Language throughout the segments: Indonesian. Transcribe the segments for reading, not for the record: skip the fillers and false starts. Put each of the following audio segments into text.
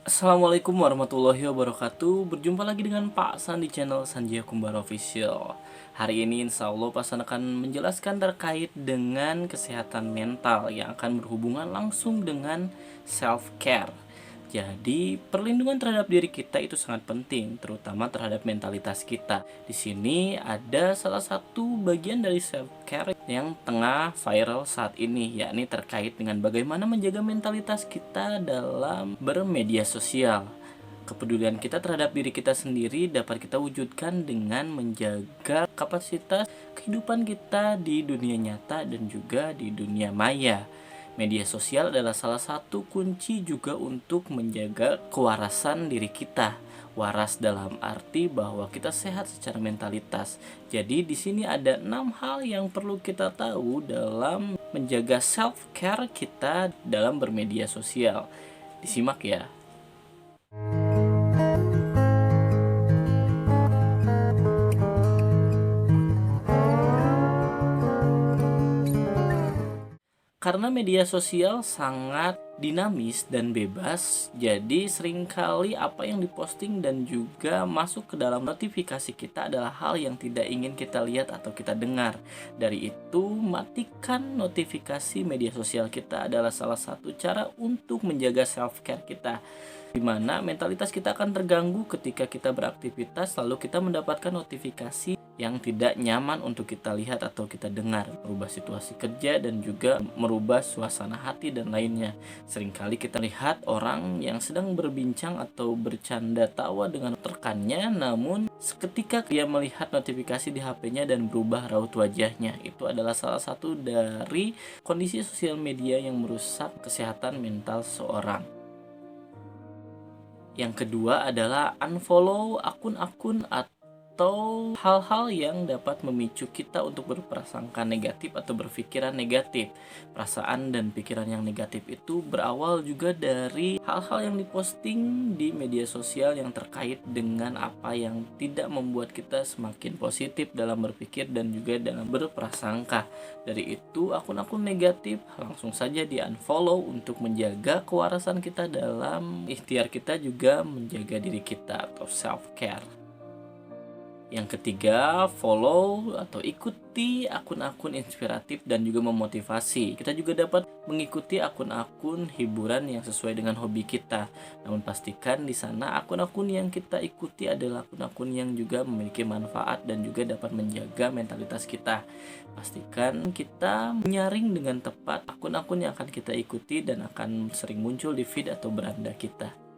Assalamualaikum warahmatullahi wabarakatuh. Berjumpa lagi dengan Pak San di channel Sanjaya Kumbar Official. Hari ini insya Allah Pak San akan menjelaskan terkait dengan kesehatan mental yang akan berhubungan langsung dengan self care. Jadi, perlindungan terhadap diri kita itu sangat penting, terutama terhadap mentalitas kita. Di sini ada salah satu bagian dari self care yang tengah viral saat ini, yakni terkait dengan bagaimana menjaga mentalitas kita dalam bermedia sosial. Kepedulian kita terhadap diri kita sendiri dapat kita wujudkan dengan menjaga kapasitas kehidupan kita di dunia nyata dan juga di dunia maya. Media sosial adalah salah satu kunci juga untuk menjaga kewarasan diri kita. Waras dalam arti bahwa kita sehat secara mentalitas. Jadi di sini ada 6 hal yang perlu kita tahu dalam menjaga self care kita dalam bermedia sosial. Disimak ya. Karena media sosial sangat dinamis dan bebas, jadi seringkali apa yang diposting dan juga masuk ke dalam notifikasi kita adalah hal yang tidak ingin kita lihat atau kita dengar. Dari itu, matikan notifikasi media sosial kita adalah salah satu cara untuk menjaga self care kita, di mana mentalitas kita akan terganggu ketika kita beraktivitas lalu kita mendapatkan notifikasi yang tidak nyaman untuk kita lihat atau kita dengar, merubah situasi kerja dan juga merubah suasana hati dan lainnya. Seringkali kita lihat orang yang sedang berbincang atau bercanda tawa dengan rekannya, namun seketika dia melihat notifikasi di HP-nya dan berubah raut wajahnya. Itu adalah salah satu dari kondisi sosial media yang merusak kesehatan mental seorang. Yang kedua adalah unfollow akun-akun atau hal-hal yang dapat memicu kita untuk berprasangka negatif atau berpikiran negatif. Perasaan dan pikiran yang negatif itu berawal juga dari hal-hal yang diposting di media sosial yang terkait dengan apa yang tidak membuat kita semakin positif dalam berpikir dan juga dalam berprasangka. Dari itu, akun-akun negatif langsung saja di-unfollow untuk menjaga kewarasan kita dalam ikhtiar kita juga menjaga diri kita atau self care. Yang ketiga, follow atau ikuti akun-akun inspiratif dan juga memotivasi. Kita juga dapat mengikuti akun-akun hiburan yang sesuai dengan hobi kita. Namun pastikan di sana akun-akun yang kita ikuti adalah akun-akun yang juga memiliki manfaat dan juga dapat menjaga mentalitas kita. Pastikan kita menyaring dengan tepat akun-akun yang akan kita ikuti dan akan sering muncul di feed atau beranda kita.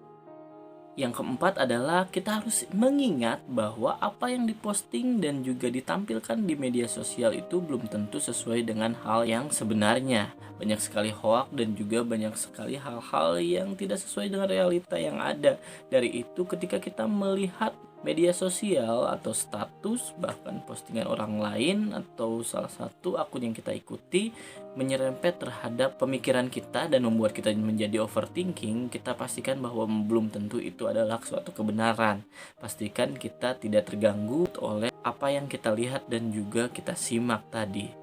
Yang keempat adalah kita harus mengingat bahwa apa yang diposting dan juga ditampilkan di media sosial itu belum tentu sesuai dengan hal yang sebenarnya. Banyak sekali hoak dan juga banyak sekali hal-hal yang tidak sesuai dengan realita yang ada. Dari itu ketika kita melihat media sosial atau status bahkan postingan orang lain atau salah satu akun yang kita ikuti menyerempet terhadap pemikiran kita dan membuat kita menjadi overthinking, kita pastikan bahwa belum tentu itu adalah suatu kebenaran. Pastikan kita tidak terganggu oleh apa yang kita lihat dan juga kita simak tadi.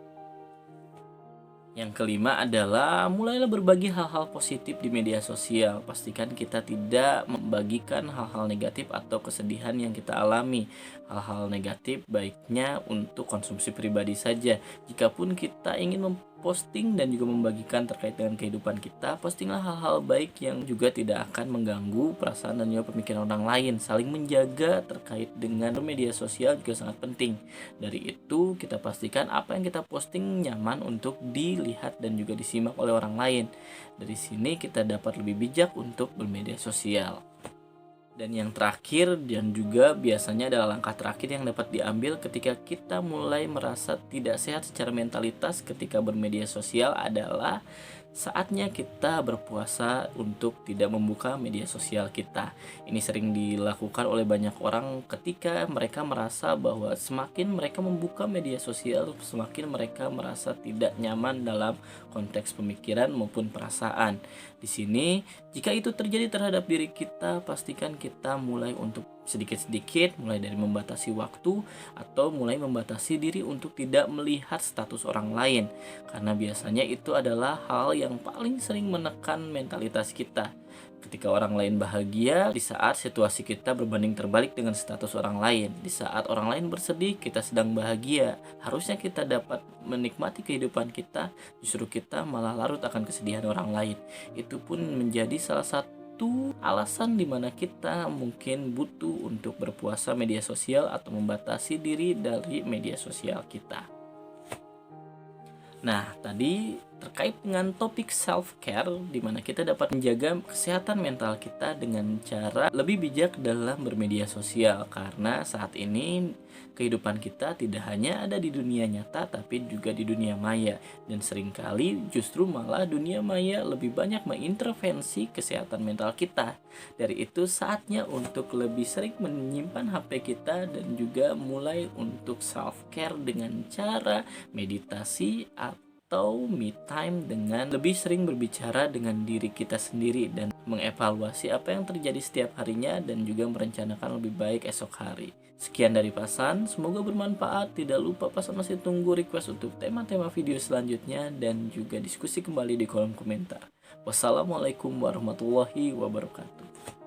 Yang kelima adalah mulailah berbagi hal-hal positif di media sosial. Pastikan kita tidak membagikan hal-hal negatif atau kesedihan yang kita alami. Hal-hal negatif baiknya untuk konsumsi pribadi saja. Jikapun kita ingin memposting dan juga membagikan terkait dengan kehidupan kita, postinglah hal-hal baik yang juga tidak akan mengganggu perasaan dan juga pemikiran orang lain. Saling menjaga terkait dengan media sosial juga sangat penting. Dari itu kita pastikan apa yang kita posting nyaman untuk dilihat dan juga disimak oleh orang lain. Dari sini kita dapat lebih bijak untuk bermedia sosial. Dan yang terakhir dan juga biasanya adalah langkah terakhir yang dapat diambil ketika kita mulai merasa tidak sehat secara mentalitas ketika bermedia sosial adalah saatnya kita berpuasa untuk tidak membuka media sosial kita. Ini sering dilakukan oleh banyak orang ketika mereka merasa bahwa semakin mereka membuka media sosial, semakin mereka merasa tidak nyaman dalam konteks pemikiran maupun perasaan. Di sini, jika itu terjadi terhadap diri kita, pastikan kita mulai untuk sedikit-sedikit, mulai dari membatasi waktu atau mulai membatasi diri untuk tidak melihat status orang lain. Karena biasanya itu adalah hal yang paling sering menekan mentalitas kita. Ketika orang lain bahagia, di saat situasi kita berbanding terbalik dengan status orang lain. Di saat orang lain bersedih, kita sedang bahagia. Harusnya kita dapat menikmati kehidupan kita, justru kita malah larut akan kesedihan orang lain. Itu pun menjadi salah satu alasan dimana kita mungkin butuh untuk berpuasa media sosial atau membatasi diri dari media sosial kita. Nah, tadi terkait dengan topik self-care, di mana kita dapat menjaga kesehatan mental kita dengan cara lebih bijak dalam bermedia sosial. Karena saat ini kehidupan kita tidak hanya ada di dunia nyata, tapi juga di dunia maya. Dan seringkali justru malah dunia maya lebih banyak mengintervensi kesehatan mental kita. Dari itu saatnya untuk lebih sering menyimpan HP kita dan juga mulai untuk self-care dengan cara meditasi atau me time dengan lebih sering berbicara dengan diri kita sendiri dan mengevaluasi apa yang terjadi setiap harinya dan juga merencanakan lebih baik esok hari. Sekian dari Pasan, semoga bermanfaat. Tidak lupa Pasan masih tunggu request untuk tema-tema video selanjutnya dan juga diskusi kembali di kolom komentar. Wassalamualaikum warahmatullahi wabarakatuh.